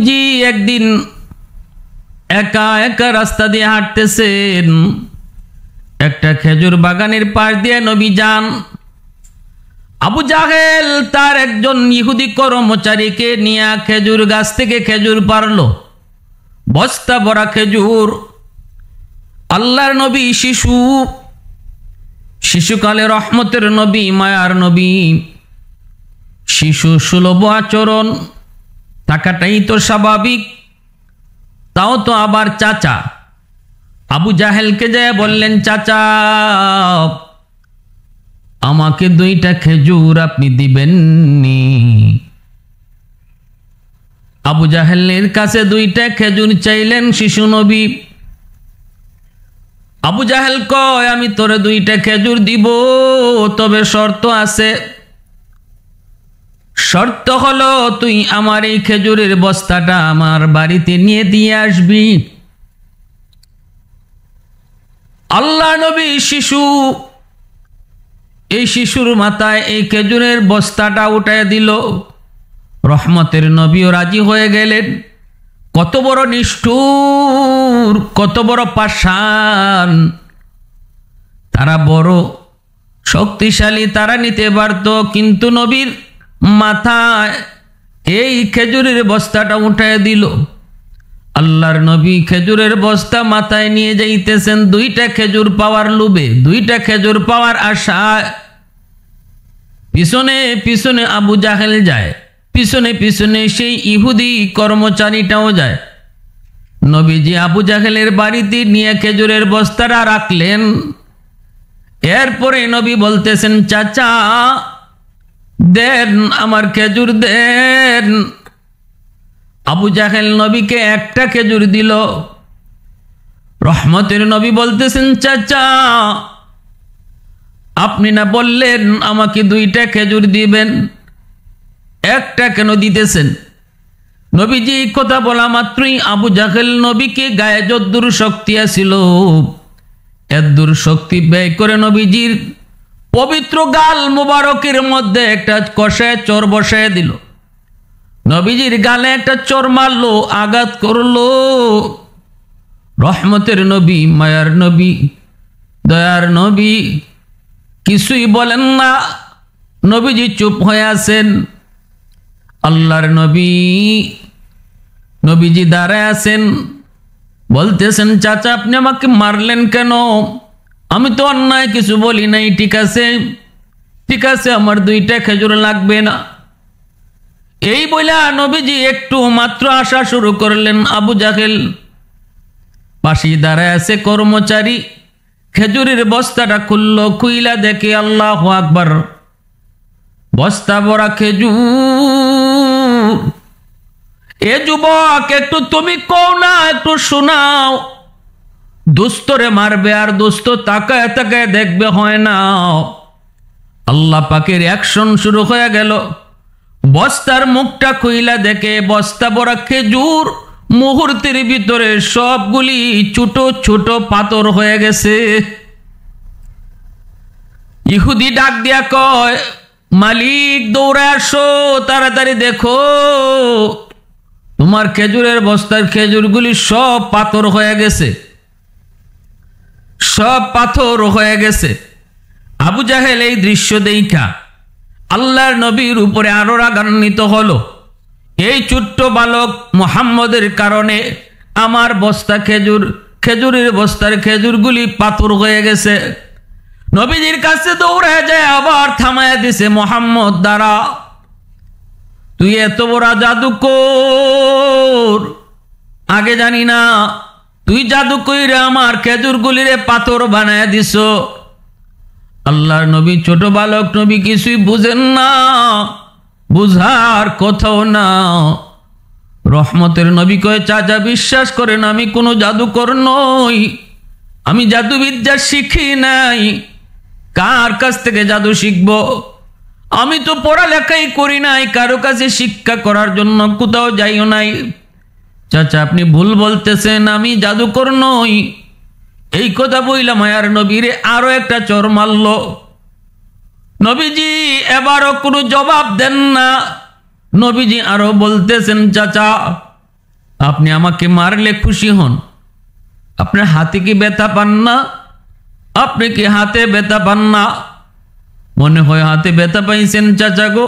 জি একদিন একা একা রাস্তা দিয়ে হাঁটতেছেন, একটা খেজুর বাগানের পাশ দিয়ে নবী যান। আবু জাহেল তার একজন ইহুদি কর্মচারীকে নিয়ে খেজুর গাছ থেকে খেজুর পারলো, বস্তা ভরা খেজুর। আল্লাহর নবী শিশুকালে রহমতের নবী, মায়ার নবী, শিশু সুলভ আচরণ থাকাটাই তো স্বাভাবিক। তাও তো আবার চাচা আবু জাহেলকে যায় বললেন, চাচা আমাকে 2টা খেজুর আপনি দিবেননি? আবু জাহেলের কাছে 2টা খেজুর চাইলেন শিশু নবী। আবু জাহেল কয়, আমি তোরে 2টা খেজুর দিব, তবে শর্ত আছে। শর্ত হলো তুই আমার এই খেজুরের বস্তাটা আমার বাড়িতে নিয়ে দিয়ে আসবি। আল্লাহ নবী এই শিশুর মাথায় এই খেজুরের বস্তাটা উঠায় দিল। রহমতের নবীও রাজি হয়ে গেলেন। কত বড় নিষ্ঠুর, কত বড় পাষাণ! তারা বড় শক্তিশালী, তারা নিতে পারত, কিন্তু নবীর মাথায় এই খেজুরের বস্তাটা উঠায় দিল। আল্লাহর নবী খেজুরের বস্তা মাথায় নিয়ে যাইতেছেন 2টা খেজুর পাওয়ার লোভে, 2টা খেজুর পাওয়ার আশায়। পিছনে পিছনে আবু জাহেল যায়, পিছনে পিছনে সেই ইহুদি কর্মচারীটাও যায়। নবীজি আবু জাহেলের বাড়িতে নিয়ে খেজুরের বস্তাটা রাখলেন। এরপরে নবী বলতেছেন, চাচা দেন, আমার খেজুর দেন। আবু জাহেল নবীকে একটা খেজুর দিল। রহমতের নবী বলতেছেন, চাচা আপনি না বললেন আমাকে 2টা খেজুর দিবেন, একটা কেন দিতেছেন? নবীজি কথা বলা মাত্রই আবু জাহেল নবীকে গায়ে যদ্দুর শক্তি আছিল এদ্দুর শক্তি ব্যয় করে নবীজির পবিত্র গাল মুবারকের মধ্যে একটা কষায় চর বসায় দিল। নবীজির গালে একটা চর মারলো, আঘাত করলো। রহমতের নবী, মায়ার নবী, দয়ার নবী কিছুই বলেন না। নবীজি চুপ হয়ে আছেন। আল্লাহর নবীজি দাঁড়ায় আছেন, বলতেছেন, চাচা আপনি আমাকে মারলেন কেন? আমি তো অন্যায় কিছু বলি নাই। ঠিক আছে, ঠিক আছে, আমার 2টা খেজুর লাগবে না। এই বইলা নবীজি একটু মাত্র আসা শুরু করলেন। আবু জাহেল পাশে দাঁড়ায় আছে কর্মচারী, খেজুরের বস্তাটা খুললো, খুইলা দেখে আল্লাহু আকবার, বস্তা ভরা খেজুর। এ যুবক, একটু তুমি কও না, একটু শোনাও। দুস্তরে মারবে আর দুস্ত তাকায় তাকায় দেখবে, হয় না। আল্লাহ পাকের অ্যাকশন শুরু হয়ে গেল। বস্তার মুখটা খুইলা দেখে বস্তা ভরা খেজুর মুহূর্তের ভিতরে সবগুলি ছোট ছোট পাথর হয়ে গেছে। ইহুদি ডাক দিয়া কয়, মালিক দৌড়ে আসো, তাড়াতাড়ি দেখো, তোমার খেজুরের বস্তার খেজুরগুলি সব পাথর হয়ে গেছে, সব পাথর হয়ে গেছে। আবু জাহেল এই দৃশ্য দেখা আল্লাহর নবীর উপরে আরো রাগান্বিত হলো। এই ছোট্ট বালক মুহাম্মদের কারণে আমার বস্তা খেজুরের বস্তার খেজুরগুলি পাথর হয়ে গেছে। নবীজির কাছে দৌড়ে যায়, আবার থামায়া দিছে, মুহাম্মদ দাঁড়া, তুই এত বড় জাদুকর, আগে জানি না, তুই জাদু কইরা আমার খেজুরগুলিরে পাথর বানায় দিস। আল্লাহর নবী ছোট বালক, নবী কিছুই বুঝেন না, বুঝার কোথাও না। রহমতের নবী কয়ে, চাচা বিশ্বাস করেন আমি কোনো জাদুকর নই, আমি জাদুবিদ্যা শিখি নাই, কার কাছ থেকে জাদু শিখব? আমি তো পড়ালেখাই করি নাই, কারো কাছে শিক্ষা করার জন্য কোথাও যাইও নাই। চাচা আপনি ভুল বলতেছেন, আমি জাদুকর নই। এই কথা বইলা মায়ার নবীরে আরো একটা চর মারল। নবীজি এবারও কোনো জবাব দেন না। নবীজি আরো বলতেছেন, চাচা আপনি আমাকে মারলে খুশি হন, আপনার হাতে কি ব্যথা পান না? আপনি কি হাতে ব্যথা পান না? মনে হয় হাতে ব্যথা পাইছেন চাচা গো,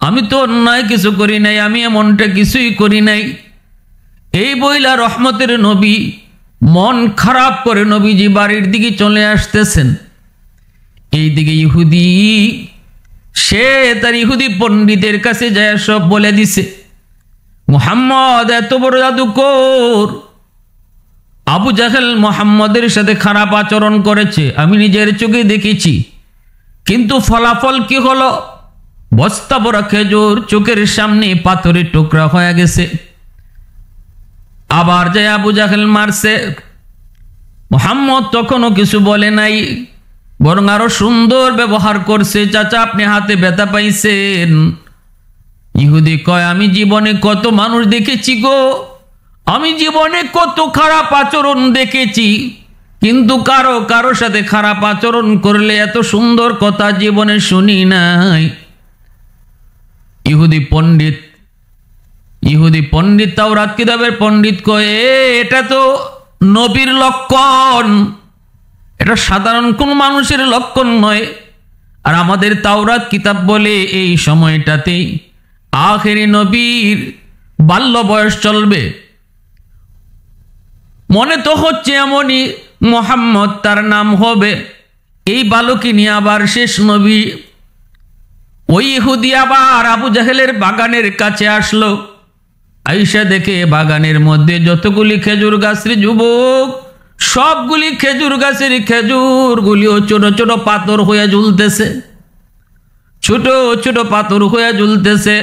আমি তো অন্যায় কিছু করি নাই, আমি এমনটা কিছুই করি নাই। এই বইলা রহমতের নবী মন খারাপ করে নবীজি বাড়ির দিকে চলে আসতেছেন। এই দিকে ইহুদি, সে তার ইহুদি পণ্ডিতের কাছে যায় সব বলে দিছে, মুহাম্মদ এত বড় জাদুকর, আবু জাহেল মুহাম্মদের সাথে খারাপ আচরণ করেছে, আমি নিজের চোখে দেখেছি। কিন্তু ফলাফল কি হলো? বস্তা বড় খেজুর চোখের সামনে পাথরের টুকরা হয়ে গেছে। আবার যে আবু জাহেল মারছে, মুহাম্মদ তখনও কিছু বলে নাই, বরং আরো সুন্দর ব্যবহার করছে। চাচা আপনি হাতে ব্যথা পাইছেন? ইহুদি কয়, আমি জীবনে কত মানুষ দেখেছি গো, আমি জীবনে কত খারাপ আচরণ দেখেছি, কিন্তু কারো কারো সাথে খারাপ আচরণ করলে এত সুন্দর কথা জীবনে শুনি নাই। ইহুদি পণ্ডিত তাওরাত কিতাবের পণ্ডিত কয়, এটা তো নবীর লক্ষণ, এটা সাধারণ কোন মানুষের লক্ষণ নয়। আর আমাদের তাওরাত কিতাব বলে এই সময়টাতেই আখেরি নবীর বাল্য বয়স চলবে। মনে তো হচ্ছে এমনই, মুহাম্মদ তার নাম হবে। এই বালকই নিয়ে আবার শেষ নবী। ওই ইহুদি আবার আবু জাহেলের বাগানের কাছে আসলো। আইসা দেখে বাগানের মধ্যে যতগুলি খেজুর গাছের যুবক, সবগুলি খেজুর গাছের খেজুরগুলিও ছোট ছোট পাথর হয়ে ঝুলতেছে, ছোট ছোট পাথর হয়ে ঝুলতেছে।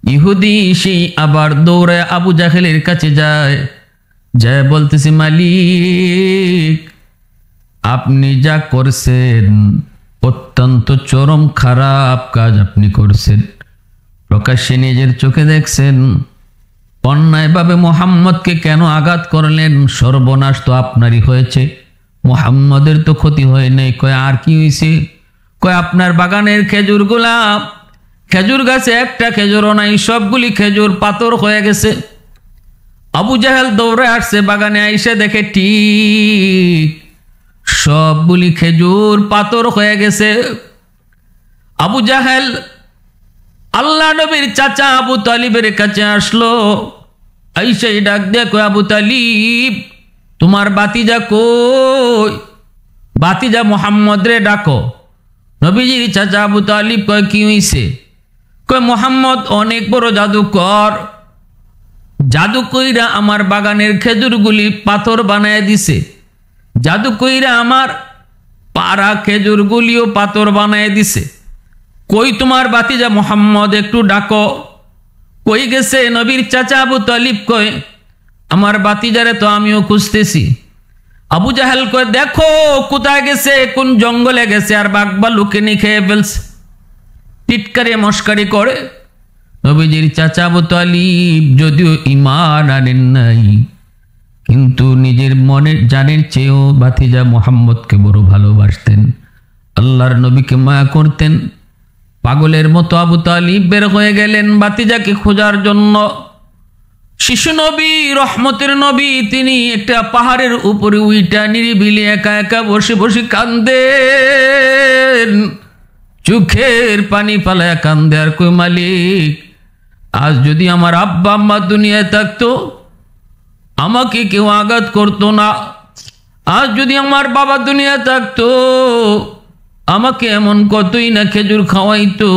ইহুদি সেই আবার দৌড়ে আবু জাহেলের কাছে যায় বলতেছে, মালিক আপনি যা করছেন অত্যন্ত চরম খারাপ কাজ আপনি করছেন, প্রকাশ্যে নিজের চোখে দেখছেন, অন্যায়ভাবে মুহাম্মদকে কেন আঘাত করলেন? সর্বনাশ তো আপনারই হয়েছে, মুহাম্মদের তো ক্ষতি হয় নাই। কয় আর কি হয়েছে? কয় আপনার বাগানের খেজুরগুলা, খেজুর গাছে একটা খেজুরও নাই, সবগুলি খেজুর পাথর হয়ে গেছে। আবু জাহেল দৌড়ে আসছে, বাগানে আইসে দেখে ঠিক সবগুলি খেজুর পাথর হয়ে গেছে। আবু জাহেল আল্লাহ নবীর চাচা আবু তালিবের কাছে আসলো, আইসে ডাক দিয়ে কয়, আবু তালিব তোমার বাতিজা কই? বাতিজা মুহাম্মদ রে ডাকো। নবীজির চাচা আবু তালিব কয়, কি হইছে? কয় মুহাম্মদ অনেক বড় জাদুকর, জাদু কইরা আমার বাগানের খেজুরগুলি পাথর বানায় দিছে, জাদু কইরা আমার পাড়া খেজুরগুলিও পাথর বানায় দিছে। কই তোমার বাতিজা মুহাম্মদ, একটু ডাকো। কই গেছে? নবীর চাচা আবু তালিব কয়, আমার বাতিজারে তো আমিও খুঁজতেছি। আবু জাহেল কয়, দেখো কোথায় গেছে, কোন জঙ্গলে গেছে, আর বাঘবা লুকে নিয়ে খেয়ে ফেলছে। টিটকারি মস্কারি করে। নবীজির চাচা আবু তালিব যদিও ঈমান আনেন নাই, কিন্তু নিজের মনের জানের চেয়েও বাতিজা মুহাম্মদকে বড় ভালোবাসতেন, আল্লাহর নবীকে মায়া করতেন। পাগলের মতো আবু তালিব বের হয়ে গেলেন বাতিজাকে খোঁজার জন্য। শিশু নবী, রহমতের নবী, তিনি একটা পাহাড়ের উপরে উইটা নিরিবিলি একা একা বসে বসে কান্দেন, চোখের পানি ফালায় কান্দে আর কই, মালিক আজ যদি আমার আব্বা আম্মা দুনিয়ায় থাকতো আমাকে কেউ আঘাত করতো না, আজ যদি আমার বাবা দুনিয়ায় থাকতো আমাকে এমন কতই না খেজুর খাওয়াইতো।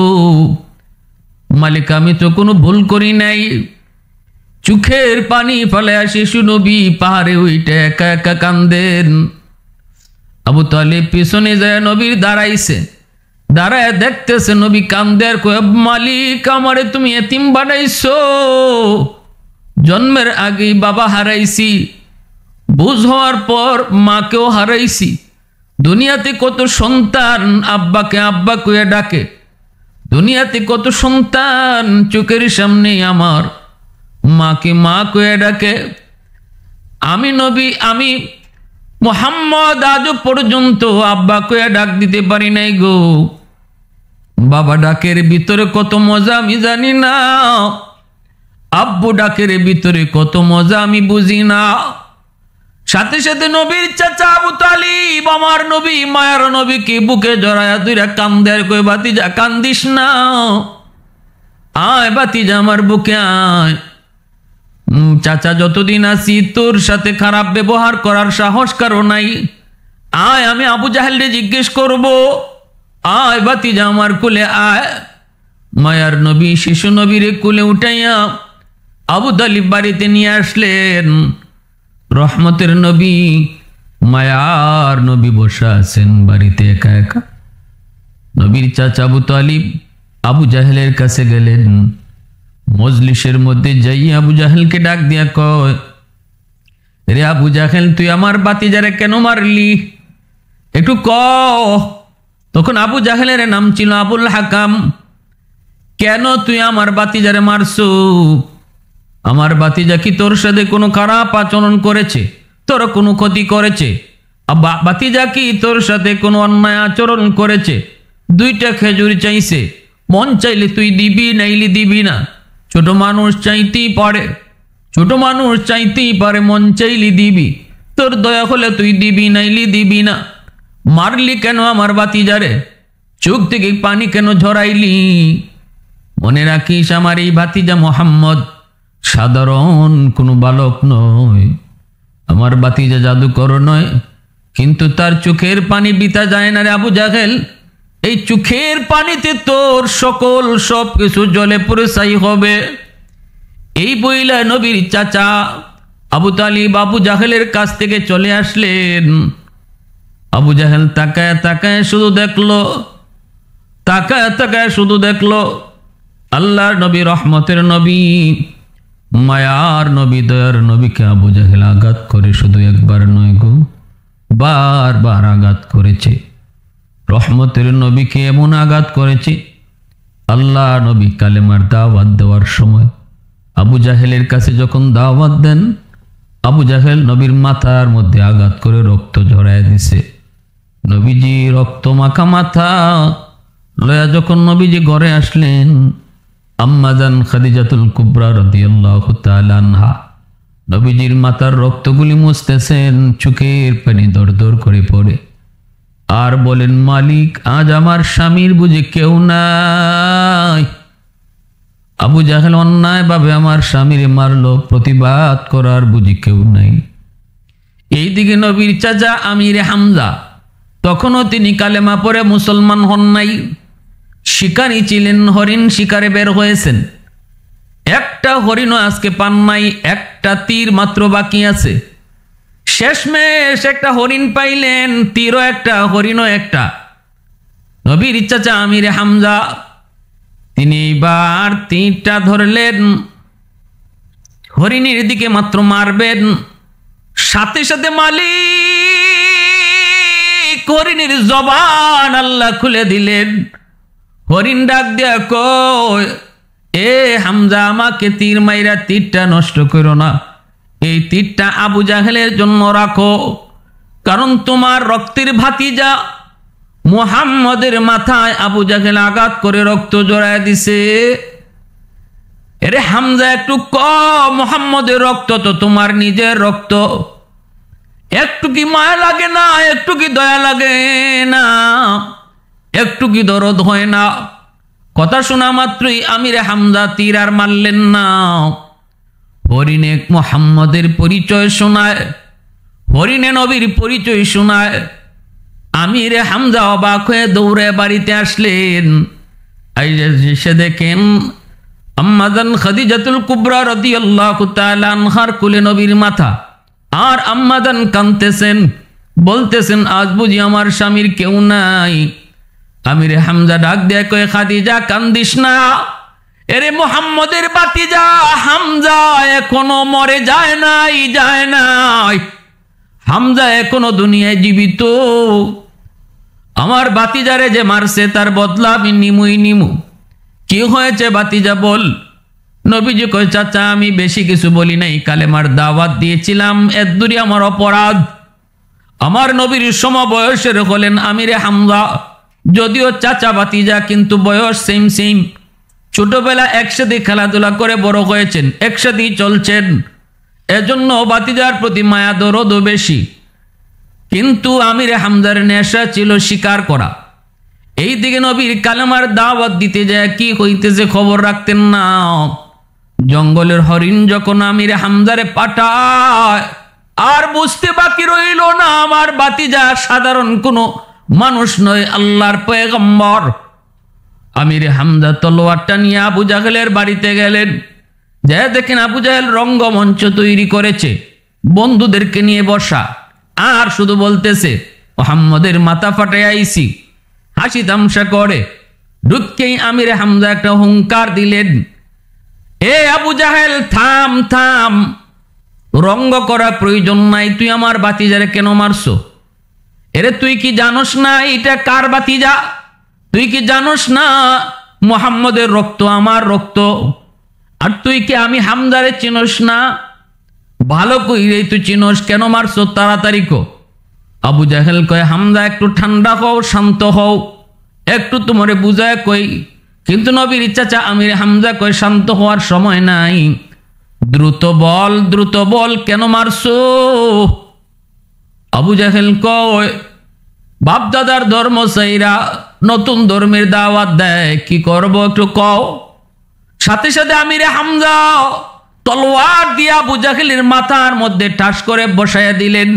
মালিক আমি তো কোনো ভুল করি নাই। চোখের পানি ফালায়া শিশু নবী পাহাড়ে উইটা একা একা কান্দেন। আবু তালিব পিছনে যায় নবীর দাঁড়াইছে, দাঁড়ায় দেখতেছে নবী কান্দে আর কয়, মালিক আমারে তুমি এতিম বানাইছো, জন্মের আগেই বাবা হারাইছি, বুঝ হওয়ার পর মাকেও হারাইছি, দুনিয়াতে কত সন্তান আব্বাকে আব্বা কয়ে ডাকে, দুনিয়াতে কত সন্তান চোখের সামনে আমার মাকে মা কয়ে ডাকে। আমি নবী, আমি মুহাম্মদ আজও পর্যন্ত আব্বা কয়ে ডাক দিতে পারি নাই গো। বাবা ডাকের ভিতরে কত মজা আমি জানি না। আব্বু ডাকের ভিতরে কত মজা আমি বুঝি না। সাথে সাথে নবীর চাচা আবু তালিব আমার নবী মায়ার নবীকে বুকে জড়ায়া দুইরা কান্দে আর কই ভাতিজা কান্দিস না, আয় ভাতিজা আমার বুকে আয়। চাচা যতদিন আছি তোর সাথে খারাপ ব্যবহার করার সাহস কারো নাই, আয় আমি আবু জাহেলরে জিজ্ঞেস করব, আয় ভাতিজা আমার কোলে আয়। মায়ার নবী শিশু নবীরে কোলে উঠাইয়া আবু তালিব বাড়িতে নিয়ে আসলেন। রহমতের নবী মায়ার নবী বসে আছেন বাড়িতে একা একা। নবীর চাচা আবু তালিব আবু জাহেলের কাছে গেলেন। মজলিসের মধ্যে যাই আবু জাহেলকে ডাক দিয়া কয়, রে আবু জাহেল তুই আমার ভাতিজারে কেন মারলি একটু ক। তখন আবু জাহেলের নাম ছিল আবুল হাকাম। কেন তুই আমার ভাতিজারে মারছো? আমার ভাতিজা কি তোর সাথে কোনো খারাপ আচরণ করেছে, তোর কোনো ক্ষতি করেছে? ভাতিজা কি তোর সাথে কোনো অন্যায় আচরণ করেছে? দুইটা খেজুর চাইছে, মন চাইলে তুই দিবি নাইলে দিবি না। ছোট মানুষ চাইতেই পারে, ছোট মানুষ চাইতেই পারে, মন চাইলে দিবি, তোর দয়া হলে তুই দিবি নাইলে দিবি না। মারলি কেন আমার ভাতিজারে? চোখ থেকে পানি কেন ঝরাইলি? মনে রাখিস আমার এই ভাতিজা মোহাম্মদ সাধারণ কোনো বালক নয়, আমার ভাতিজা জাদুকর নয়, কিন্তু তার চোখের পানি বিতা যায় না রে আবু জাহেল। এই চোখের পানিতে তোর সকল সব কিছু জলে পুরে ছাই হবে। এই বইলা নবীর চাচা আবু তালিব আবু জাহেলের কাছ থেকে চলে আসলেন। আবু জাহেল তাকায় তাকায় শুধু দেখলো, তাকায় তাকায় শুধু দেখলো আল্লাহর নবী রহমতের নবী মায়ার নবী দয়ার নবীকে আবু জাহেল আঘাত করে, শুধু একবার নয় গো, বারবার আঘাত করেছে। রহমতের নবীকে এমন আঘাত করেছে, আল্লাহ নবী কালেমার দাওয়াত দেওয়ার সময় আবু জাহেলের কাছে যখন দাওয়াত দেন, আবু জাহেল নবীর মাথার মধ্যে আঘাত করে রক্ত ঝরায় দিছে। নবীজি রক্ত মাখা মাথা লয়া যখন নবীজি ঘরে আসলেন, আম্মাজান খাদিজাতুল কুবরা রাদিয়াল্লাহু তাআলা আনহা নবীজির মাথার রক্তগুলি মুছতেছেন, চোখের পানি দরদর করে পড়ে আর বলেন, মালিক আজ আমার স্বামীর বুঝি কেউ নাই। আবু জাহেল অন্যায় ভাবে আমার স্বামীরে মারলো, প্রতিবাদ করার বুঝি কেউ নাই। এইদিকে নবীর চাচা আমিরে হামজা, তখনও তিনি কালেমা পড়ে মুসলমান হন নাই, শিকারী ছিলেন, হরিণ শিকারে বের হয়েছেন। একটা হরিণও আজকে পান নাই, একটা তীর মাত্র বাকি আছে। শেষমেশ একটা হরিণ পাইলেন, তীরও একটা হরিণও একটা। নবীর চাচা আমিরে হামজা তিনি এইবার তীরটা ধরলেন, হরিণের দিকে মাত্র মারবেন, সাথে সাথে মালিক হরিণের জবান আল্লাহ খুলে দিলেন। হরিণ ডাক দিয়া কয়, এ হামজা আমাকে তীর মাইরা তীরটা নষ্ট করো না, এই তীরটা আবু জাহেলের জন্য রাখো, কারণ তোমার রক্তের ভাতিজা মুহাম্মদের মাথায় আবু জাহেল আঘাত করে রক্ত জড়ায় দিছে। এরে হামজা একটু মুহাম্মদের রক্ত তো তোমার নিজের রক্ত, একটু কি মায়া লাগে না? একটু কি দয়া লাগে না? একটু কি দরদ হয় না? কথা শোনা মাত্রই আমিরে হামজা তীর আর মারলেন না। হরিণে মুহাম্মদের পরিচয় শোনায়, হরিণে নবীর পরিচয় শোনায়। আমিরে হামজা অবাক হয়ে দৌড়ে বাড়িতে আসলেন। এসে দেখেন আম্মাজান খাদিজাতুল কুবরা রাদিয়াল্লাহু তাআলা আনহার কোলে নবীর মাথা, আর আম্মাজান কাঁদতেছেন, বলতেছেন, আজ বুঝি আমার স্বামীর কেউ নাই। আমিরে হামজা ডাক দিয়ে কয়ে, খাদিজা কান্দিস না, এরে মুহাম্মদের ভাতিজা হামজা এখনো মরে যায় নাই, যায় নাই, হামজা এখনো দুনিয়ায় জীবিত। আমার ভাতিজারে যে মারছে তার বদলা আমি নিমুই নিমু। কি হয়েছে ভাতিজা বল। নবীজি কয়, চাচা আমি বেশি কিছু বলি নাই, কালেমার দাওয়াত দিয়েছিলাম, এর দূরে আমার অপরাধ। আমার নবীর সমবয়সের হলেন আমিরে হামজা, যদিও চাচা ভাতিজা কিন্তু বয়স সেম সেম। ছোটবেলা একসাথে খেলাধুলা করে বড় হয়েছেন, একসাথেই চলছেন, এজন্য ভাতিজার প্রতি মায়া দরদও বেশি। কিন্তু আমিরে হামজার নেশা ছিল শিকার করা। এই দিকে নবীর কালেমার দাওয়াত দিতে যায় কি হইতেছে খবর রাখতেন না। জঙ্গলের হরিণ যখন আমিরে হামজারে পাঠায়, আর বুঝতে বাকি রইল না আমার ভাতিজা সাধারণ কোনো মানুষ নয়, আল্লাহর পয়গম্বর। আমিরে হামজা তলোয়ারটা নিয়ে আবু জাহেলের বাড়িতে গেলেন। যে দেখেন আবু জাহেল রঙ্গমঞ্চ তৈরি করেছে, বন্ধুদেরকে নিয়ে বসা, আর শুধু বলতেছে মুহাম্মদের মাথা ফাটাই আইছি, হাসি তামসা করে। ঢুককেই আমিরে হামজা একটা হুঙ্কার দিলেন, এ আবু জাহেল থাম থাম, রঙ্গ করা প্রয়োজন নাই, তুই আমার ভাতিজারে কেন মারছো? এরে তুই কি জানোস না এটা কার ভাতিজা? তুই কি জানোস না মুহাম্মদের রক্ত আমার রক্ত? আর তুই কি আমি হামজারে চিনোস না? ভালো কইরেই তুই চিনোস, কেন মারছো? তাড়াতাড়ি কো। আবু জাহেল কয়, হামজা একটু ঠান্ডা হও, শান্ত হও, একটু তোমারে বুঝায় কই। কিন্তু নবীর চাচা আমির হামজা কয়, শান্ত হওয়ার সময় নাই, দ্রুত বল, কেন মারছো? আবু জাহেল কয়, বাপ দাদার ধর্ম সাইরা নতুন ধর্মের দাওয়াত দেয়, কি করব একটু কও। সাথে সাথে আমিরে হামজা তলোয়ার দিয়া আবু জাহেলের মাথার মধ্যে ঠাস করে বসাইয়া দিলেন।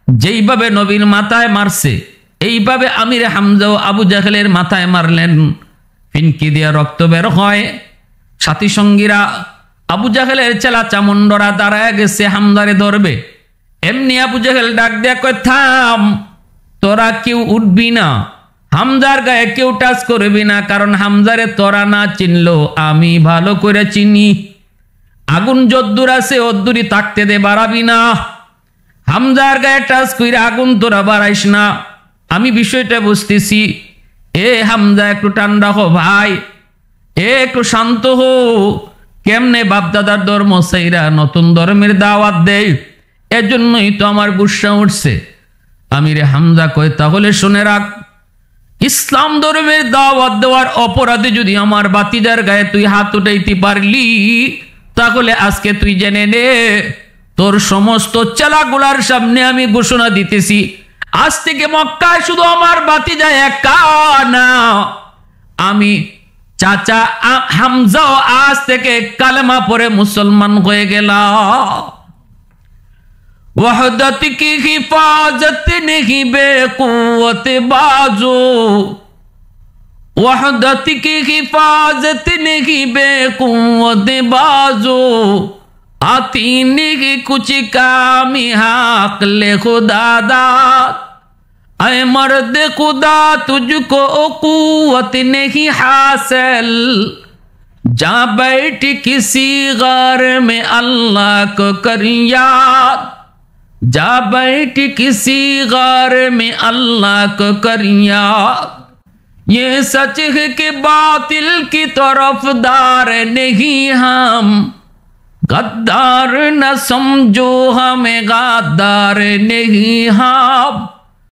যেইভাবে নবীর মাথায় মারছে, এইভাবে আমিরে হামজাও আবু জাহেলের মাথায় মারলেন। ফিনকি দিয়া রক্ত বের হয়। সাথী সঙ্গীরা আবু জাহেলের চেলা চামুন্ডরা দাঁড়ায় গেছে হামজারে ধরবে। এমনি আবু জাহেল ডাক দেয়া কয়, থাম, তোরা কেউ উঠবি না, হামজার গায়ে কেউ টাচ করবি না, কারণ হামজারে তোরা না চিনলো আমি ভালো করে চিনি। আগুন যদ্দূর আছে অদ্দূরই থাকতে দে, বাড়াবি না। হামজার গায়ে টাচ কইরা আগুন তোরা বাড়াইস না, আমি বিষয়টা বুঝতেছি। এ হামজা একটু ঠান্ডা হো ভাই, একটু শান্ত হো। কেমনে বাপদাদার ধর্ম সাইরা নতুন ধর্মের দাওয়াত দেয়, এজন্যই তো আমার গুসা উঠছে। আমিরে হামজা কয়, তাহলে শুনে রাখ, ইসলাম ধর্মের দাওয়াত দেওয়ার অপরাধে যদি আমার ভাতিজার গায়ে তুই হাত উঠাইতে পারলি, তাহলে আজকে তুই জেনে নে, তোর সমস্ত চেলাগুলার সামনে আমি ঘোষণা দিতেছি, আজ থেকে মক্কায় শুধু আমার ভাতিজা একা না, আমি চাচা হামজাও আজ থেকে কালেমা পড়ে মুসলমান হয়ে গেলাম। वहदत की हिफाजत नहीं बेकुवत बाजो, वहदत की हिफाजत नहीं बेकुवत बाजो, आती नहीं कुछ कामी हाकले खुदा दात, ऐ मर्द खुदा तुझको कुवत नहीं हासिल, जा बैठ किसी गार में अल्लाह को कर याद, जा बैठ किसी गार में अल्लाह को कर याद, ये सच है कि बातिल की तरफदार नहीं हम, गद्दार न समझो हमें गद्दार नहीं हम।